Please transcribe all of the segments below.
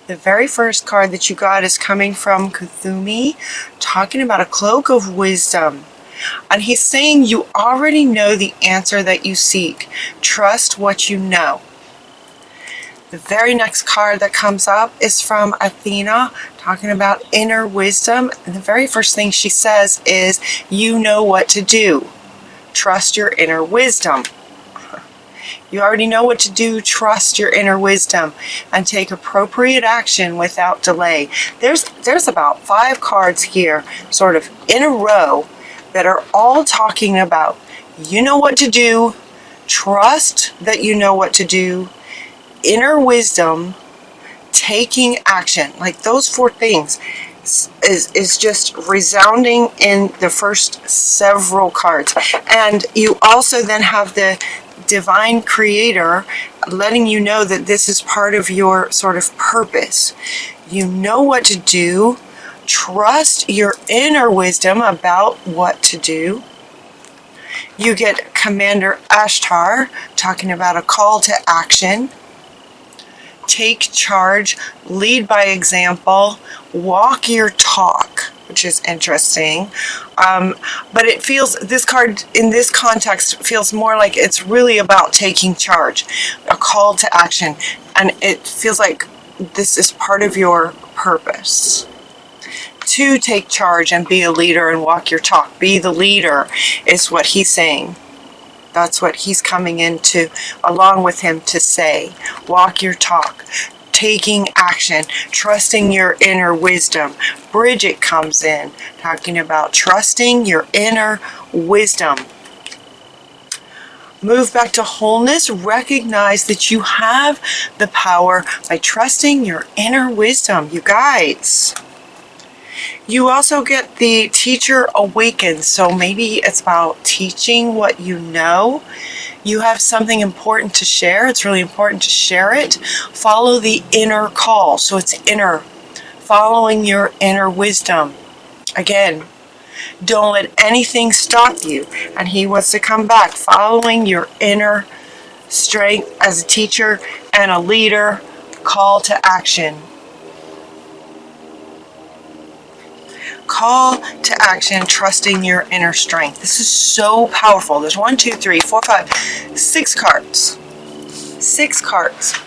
The very first card that you got is coming from Kuthumi, talking about a cloak of wisdom. And he's saying you already know the answer that you seek. Trust what you know. The very next card that comes up is from Athena, talking about inner wisdom. And the very first thing she says is, you know what to do. Trust your inner wisdom. You already know what to do. Trust your inner wisdom and take appropriate action without delay. There's about 5 cards here, sort of in a row, that are all talking about you know what to do, trust that you know what to do, inner wisdom, taking action. Like those 4 things is just resounding in the first several cards. And you also then have the divine creator letting you know that this is part of your sort of purpose. You know what to do. Trust your inner wisdom about what to do. You get Commander Ashtar talking about a call to action. Take charge, lead by example, walk your talk, which is interesting. But it feels, this card in this context feels more like it's really about taking charge, a call to action. And it feels like this is part of your purpose. To take charge and be a leader and walk your talk. Be the leader is what he's saying. That's what he's coming into along with him to say. Walk your talk. Taking action. Trusting your inner wisdom. Bridget comes in talking about trusting your inner wisdom. Move back to wholeness. Recognize that you have the power by trusting your inner wisdom. You guys. You also get the teacher awakens. So maybe it's about teaching what you know. You have something important to share. It's really important to share it. Follow the inner call. So it's inner. Following your inner wisdom. Again, don't let anything stop you. And he wants to come back. Following your inner strength as a teacher and a leader. Call to action. Call to action, trusting your inner strength. This is so powerful. There's 1, 2, 3, 4, 5, 6 cards. 6 cards.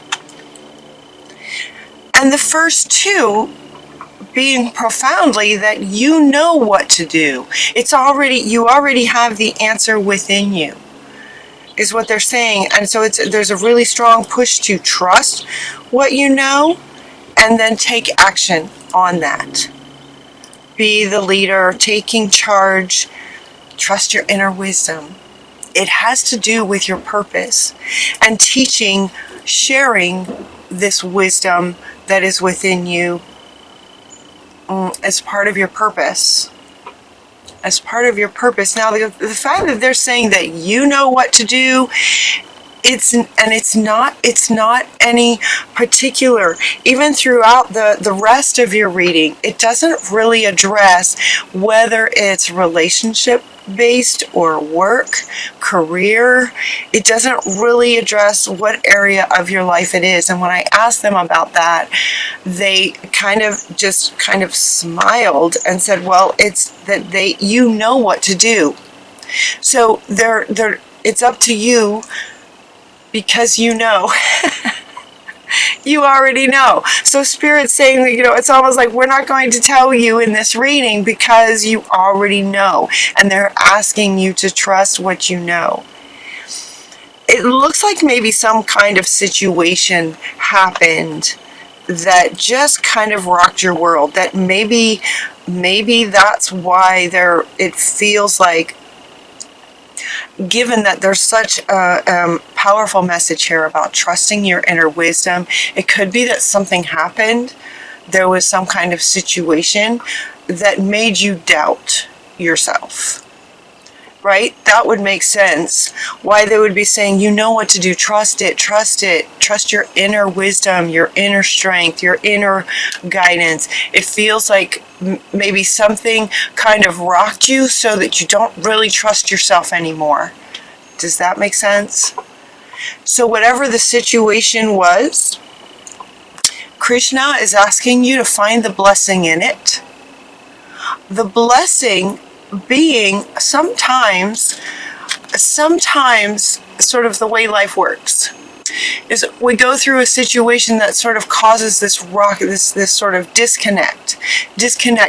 And the first 2 being profoundly that you know what to do. You already have the answer within you, is what they're saying. And so there's a really strong push to trust what you know and then take action on that. Be the leader, taking charge, trust your inner wisdom. It has to do with your purpose and teaching, sharing this wisdom that is within you as part of your purpose. As part of your purpose. Now, the fact that they're saying that you know what to do, it's not any particular. Even throughout the rest of your reading, it doesn't really address whether it's relationship based or work, career. It doesn't really address what area of your life it is. And when I asked them about that, they kind of smiled and said, well, it's that you know what to do. So it's up to you. Because you know, you already know. So Spirit's saying that, it's almost like we're not going to tell you in this reading because you already know. And they're asking you to trust what you know. It looks like maybe some kind of situation happened that just kind of rocked your world. That maybe that's why it feels like, given that there's such a powerful message here about trusting your inner wisdom, it could be that something happened. There was some kind of situation that made you doubt yourself. Right? That would make sense. Why they would be saying, you know what to do. Trust it. Trust it. Trust your inner wisdom, your inner strength, your inner guidance. It feels like maybe something kind of rocked you so that you don't really trust yourself anymore. Does that make sense? So whatever the situation was, Krishna is asking you to find the blessing in it. The blessing being sometimes sort of the way life works is we go through a situation that sort of causes this sort of disconnect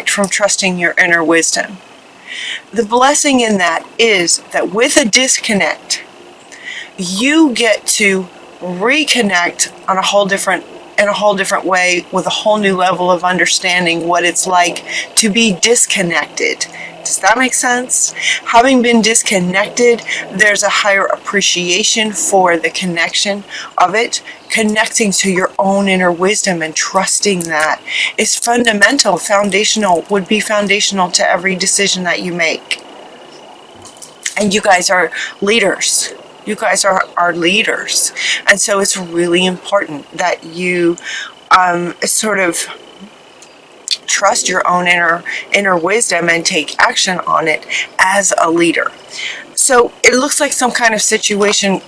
from trusting your inner wisdom. The blessing in that is that with a disconnect, you get to reconnect in a whole different way with a whole new level of understanding what it's like to be disconnected. Does that make sense? Having been disconnected, there's a higher appreciation for the connection of it. Connecting to your own inner wisdom and trusting that is foundational, would be foundational to every decision that you make. And you guys are leaders. You guys are leaders. And so it's really important that you sort of trust your own inner wisdom and take action on it as a leader. So it looks like some kind of situation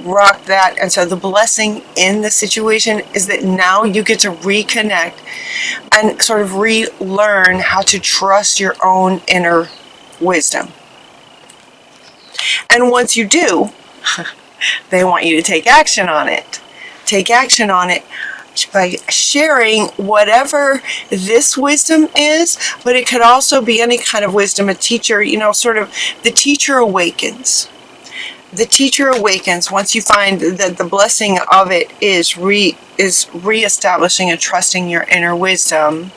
rocked that, and so the blessing in the situation is that now you get to reconnect and sort of relearn how to trust your own inner wisdom. And once you do, they want you to take action on it. Take action on it by sharing whatever this wisdom is, but it could also be any kind of wisdom. A teacher, sort of the teacher awakens. The teacher awakens once you find that the blessing of it is reestablishing and trusting your inner wisdom.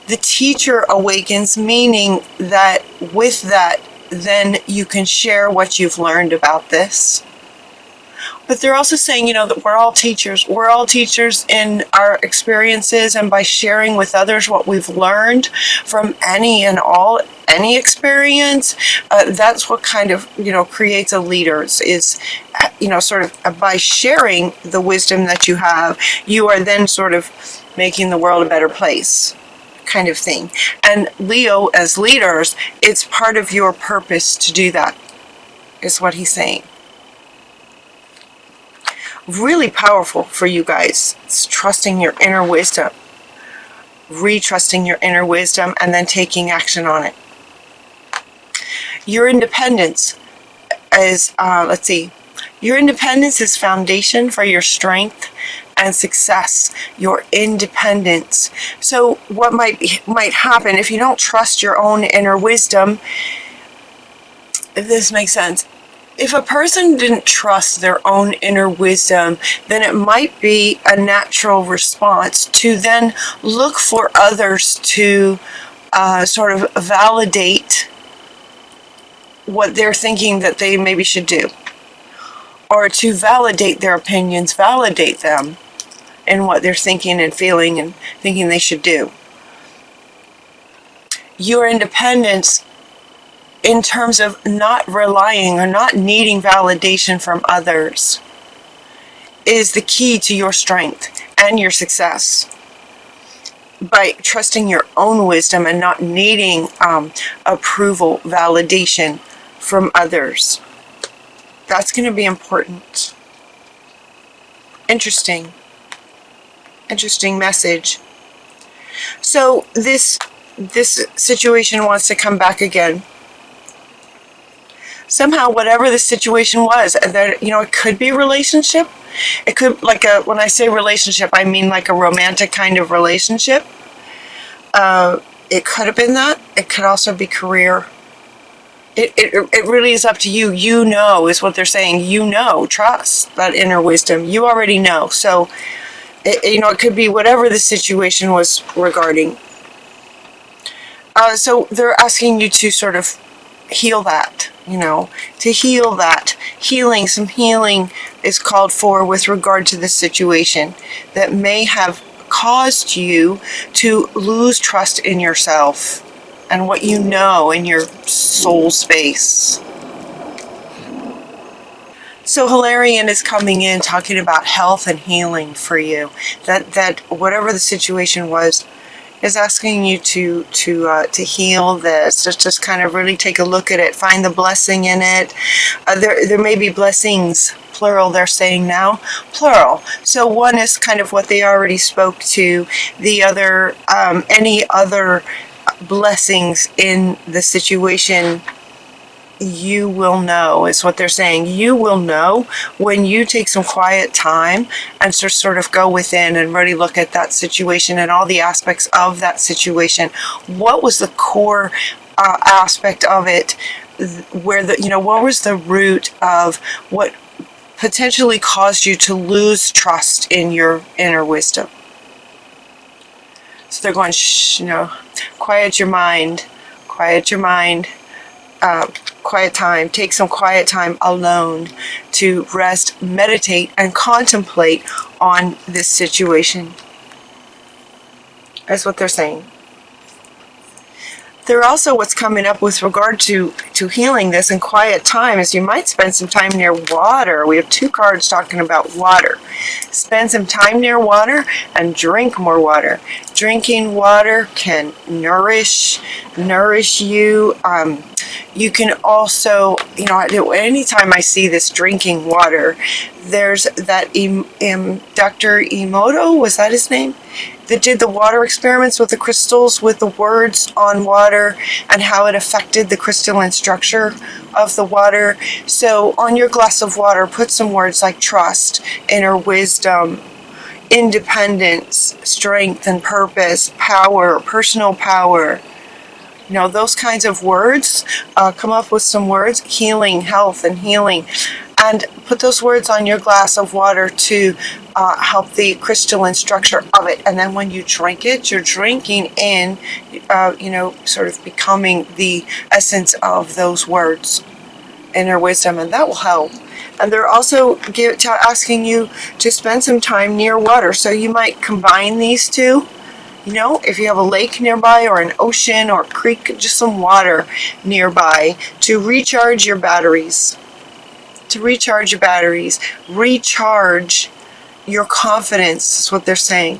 The teacher awakens, meaning that with that, then you can share what you've learned about this. But they're also saying, that we're all teachers. We're all teachers in our experiences, and by sharing with others what we've learned from any experience, that's what kind of, creates a leader is, sort of by sharing the wisdom that you have, you are then sort of making the world a better place, kind of thing. And Leo, as leaders, it's part of your purpose to do that, is what he's saying. Really powerful for you guys. It's trusting your inner wisdom, retrusting your inner wisdom, and then taking action on it. Your independence is, your independence is foundation for your strength and success. Your independence. So what might happen if you don't trust your own inner wisdom, if this makes sense, if a person didn't trust their own inner wisdom, then it might be a natural response to then look for others to sort of validate what they're thinking that they maybe should do, or to validate their opinions, validate them in what they're thinking and feeling and thinking they should do. Your independence, in terms of not relying or not needing validation from others, is the key to your strength and your success. By trusting your own wisdom and not needing approval, validation from others. That's going to be important. Interesting message. So this situation wants to come back again. Somehow, whatever the situation was, that it could be a relationship. It could, when I say relationship, I mean like a romantic kind of relationship. It could have been that. It could also be career. It really is up to you. Is what they're saying. Trust that inner wisdom. You already know. So, it could be whatever the situation was regarding. So they're asking you to sort of heal that. To heal that. Some healing is called for with regard to the situation that may have caused you to lose trust in yourself and what you know in your soul space. So Hilarion is coming in talking about health and healing for you. That whatever the situation was, is asking you to heal this. Just kind of really take a look at it, find the blessing in it. There may be blessings plural they're saying now? Plural. So one is kind of what they already spoke to. The other, any other blessings in the situation, you will know, is what they're saying. You will know when you take some quiet time and sort of go within and really look at that situation and all the aspects of that situation. What was the core aspect of it? Where what was the root of what potentially caused you to lose trust in your inner wisdom? So they're going, shh, quiet your mind, quiet your mind. Quiet time. Take some quiet time alone to rest, meditate, and contemplate on this situation. That's what they're saying. They're also, what's coming up with regard to healing this in quiet time is you might spend some time near water. We have 2 cards talking about water. Spend some time near water and drink more water. Drinking water can nourish you. You can also, anytime I see this drinking water, there's that Dr. Emoto, was that his name? That did the water experiments with the crystals, with the words on water and how it affected the crystalline structure of the water. So on your glass of water, put some words like trust, inner wisdom, independence, strength and purpose, power, personal power. Those kinds of words. Come up with some words, healing, health, and healing. And put those words on your glass of water to help the crystalline structure of it. And then when you drink it, you're drinking in, sort of becoming the essence of those words, inner wisdom, and that will help. And they're also asking you to spend some time near water. So you might combine these two. If you have a lake nearby or an ocean or a creek, just some water nearby to recharge your batteries. Recharge your confidence is what they're saying.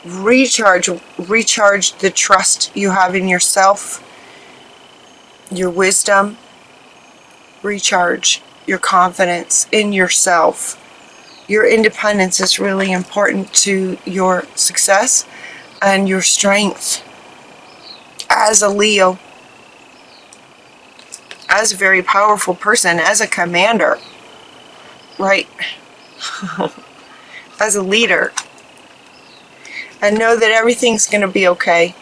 Recharge the trust you have in yourself, your wisdom. Recharge your confidence in yourself. Your independence is really important to your success and your strength as a Leo, as a very powerful person, as a commander, right? As a leader. And know that everything's going to be okay.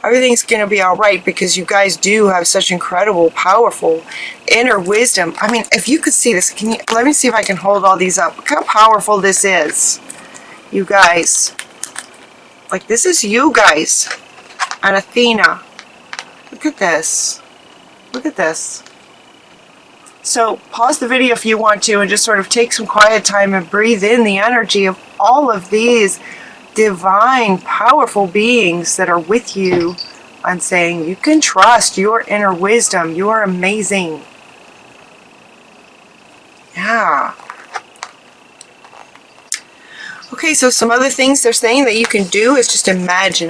Everything's going to be all right because you guys do have such incredible, powerful inner wisdom. I mean, if you could see this, let me see if I can hold all these up. Look how powerful this is, you guys. Like, this is you guys. And Athena. Look at this. Look at this. So pause the video if you want to and just sort of take some quiet time and breathe in the energy of all of these divine, powerful beings that are with you and saying you can trust your inner wisdom. You are amazing. Yeah. Okay, so some other things they're saying that you can do is just imagine,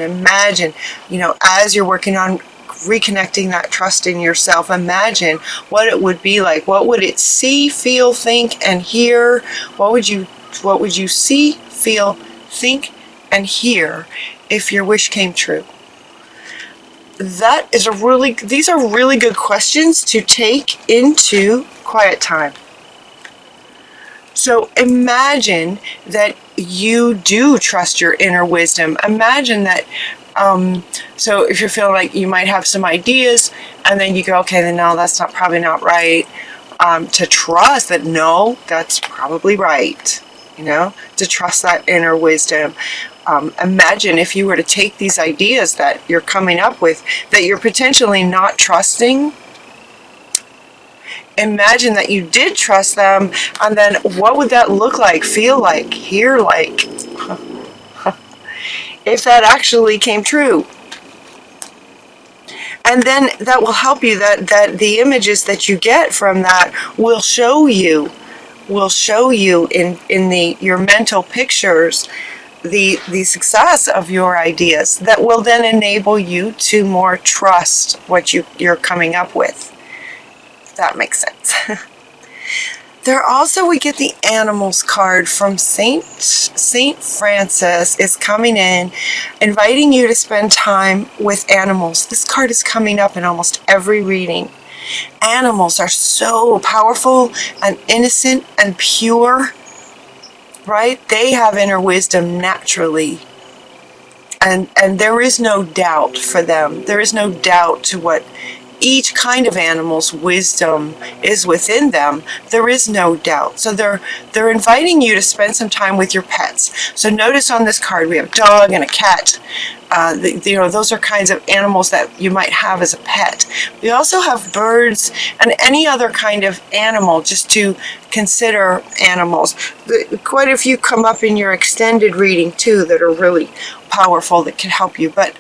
as you're working on reconnecting that trust in yourself, imagine what it would be like. What would it see, feel, think, and hear? What would you see, feel, think, and hear if your wish came true? These are really good questions to take into quiet time. So imagine that you do trust your inner wisdom. Imagine that, so if you're feeling like you might have some ideas and then you go, okay, then no, that's probably not right. To trust that, no, that's probably right. To trust that inner wisdom. Imagine if you were to take these ideas that you're coming up with, that you're potentially not trusting. Imagine that you did trust them, and then what would that look like, feel like, hear like, if that actually came true? And then that will help you, that the images that you get from that will show you in your mental pictures the success of your ideas that will then enable you to more trust what you're coming up with. That makes sense. There also, we get the animals card from Saint Francis is coming in, inviting you to spend time with animals. This card is coming up in almost every reading. Animals are so powerful and innocent and pure, right? They have inner wisdom naturally. And there is no doubt for them. There is no doubt to what each kind of animal's wisdom is within them. There is no doubt. So they're inviting you to spend some time with your pets. So notice on this card we have a dog and a cat. Those are kinds of animals that you might have as a pet. We also have birds and any other kind of animal, just to consider animals. Quite a few come up in your extended reading too that are really powerful, that can help you. But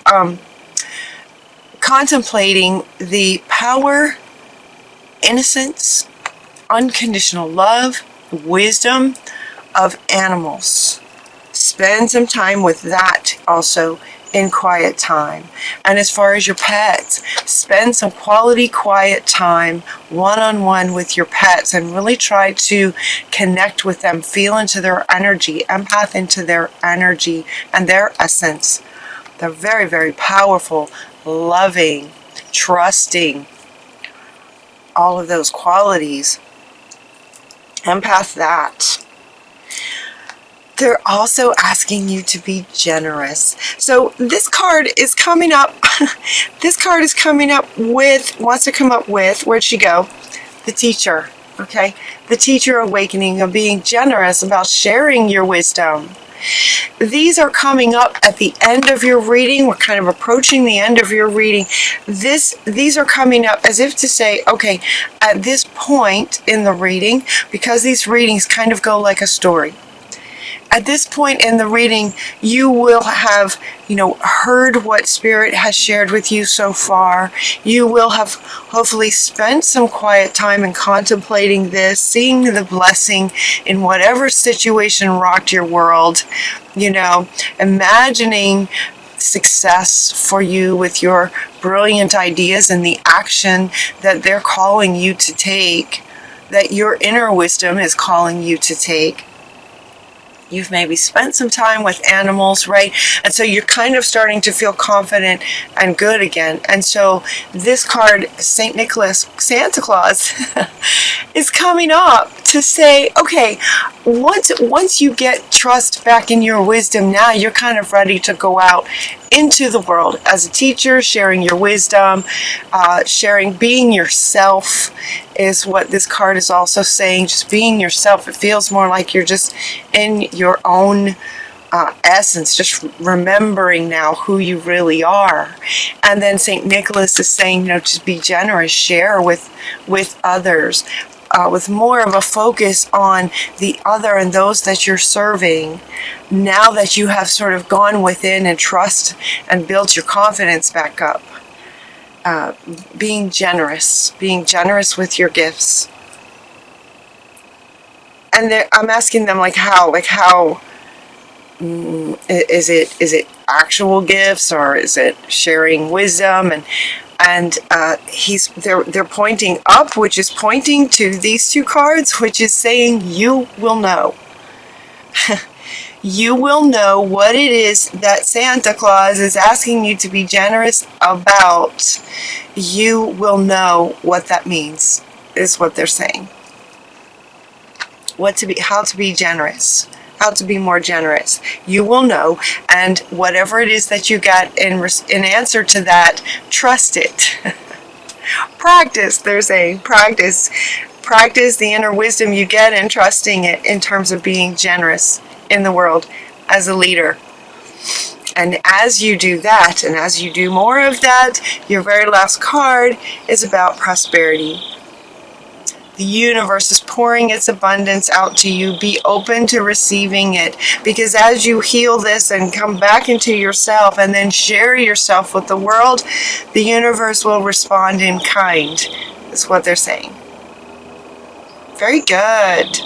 contemplating the power, innocence, unconditional love, wisdom of animals. Spend some time with that also in quiet time. And as far as your pets, spend some quality quiet time one-on-one with your pets and really try to connect with them, feel into their energy, empath into their energy and their essence. They're very, very powerful, loving, trusting, all of those qualities. Empath that. They're also asking you to be generous. So this card is coming up. This card is coming up with, wants to come up with, where'd she go? The teacher, okay? The teacher awakening of being generous, about sharing your wisdom. These are coming up at the end of your reading. We're kind of approaching the end of your reading. These are coming up as if to say, okay, at this point in the reading, because these readings kind of go like a story. At this point in the reading, you will have, heard what Spirit has shared with you so far. You will have hopefully spent some quiet time in contemplating this, seeing the blessing in whatever situation rocked your world, imagining success for you with your brilliant ideas and the action that they're calling you to take, that your inner wisdom is calling you to take. You've maybe spent some time with animals, right? And so you're kind of starting to feel confident and good again. And so this card, St. Nicholas, Santa Claus, is coming up to say, okay, once you get trust back in your wisdom, now you're kind of ready to go out into the world as a teacher, sharing your wisdom, being yourself is what this card is also saying. Just being yourself. It feels more like you're just in your own essence, just remembering now who you really are. And then St. Nicholas is saying, just be generous, share with others, with more of a focus on the other and those that you're serving. Now that you have sort of gone within and trust and built your confidence back up. Being generous with your gifts. And I'm asking them how is it actual gifts, or is it sharing wisdom? And they're pointing up, which is pointing to these two cards, which is saying you will know. You will know what it is that Santa Claus is asking you to be generous about. You will know what that means, is what they're saying. How to be generous, how to be more generous. You will know, and whatever it is that you got in answer to that, trust it. Practice, they're saying, practice the inner wisdom you get in trusting it in terms of being generous in the world as a leader. And as you do that, and as you do more of that, your very last card is about prosperity. The universe is pouring its abundance out to you. Be open to receiving it, because as you heal this and come back into yourself and then share yourself with the world, the universe will respond in kind. That's what they're saying. Very good.